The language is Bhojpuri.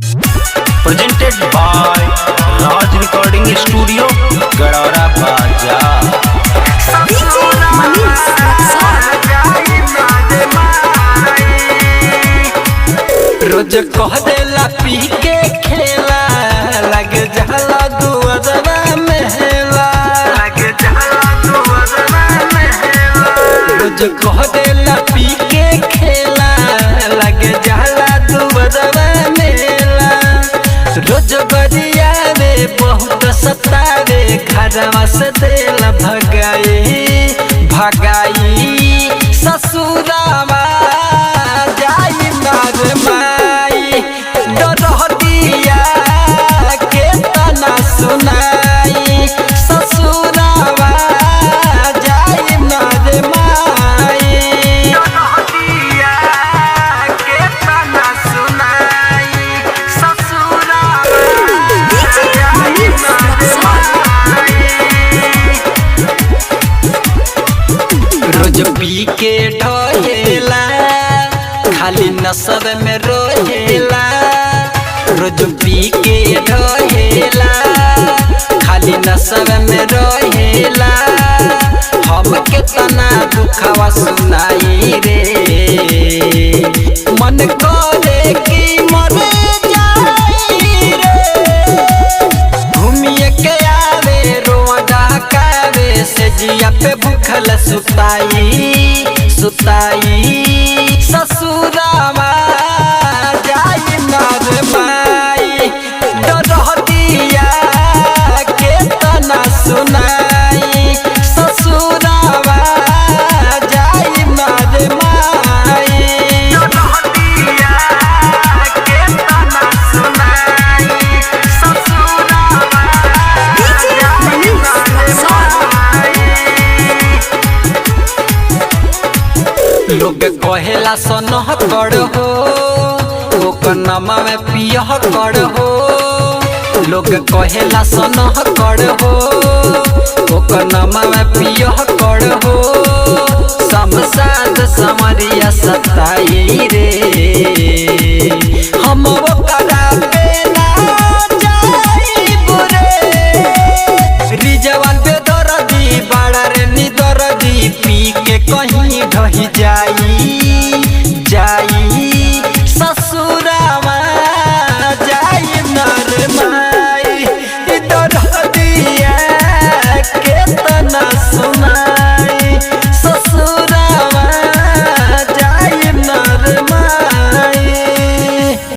Presented by Raj Recording Studio, Gadara Bazaar. रोज कह देला पी के खेला लग जाला दुअरवा मेला रोज कह देला पी के खेला लग जाला दुअरवा मेला रोज गरिया रे बहुत सतावे घरवा से देला भगाई ससुरावा जाई मार माई डरहतिया के तना सुनाई ससुरावा जाई मार माई डरहतिया के तना सुनाई ससुरावा जाई मार रोज पी के ढोहेला खाली नशब में रोहेला रोज पी के ढोहेला खाली नशब में रोहेला हम कितना दुखवा सुनाई रे मन करे कि मर जाई रे घूमिए के आवे रोआ डहकावे से जिया पे भूखल सुताई ससुरावा जाई मार माई डरहतिया के तना सुनाई ससुरावा जाई मार माई डरहतिया के तना सुनाई ससुरावा जाई लोग कहेला सनह कर हो ओकर नामा में पियह कर हो लोग कहेला सनह कर हो ओकर नामा में पियह कर हो समसाद समरिया सताई रे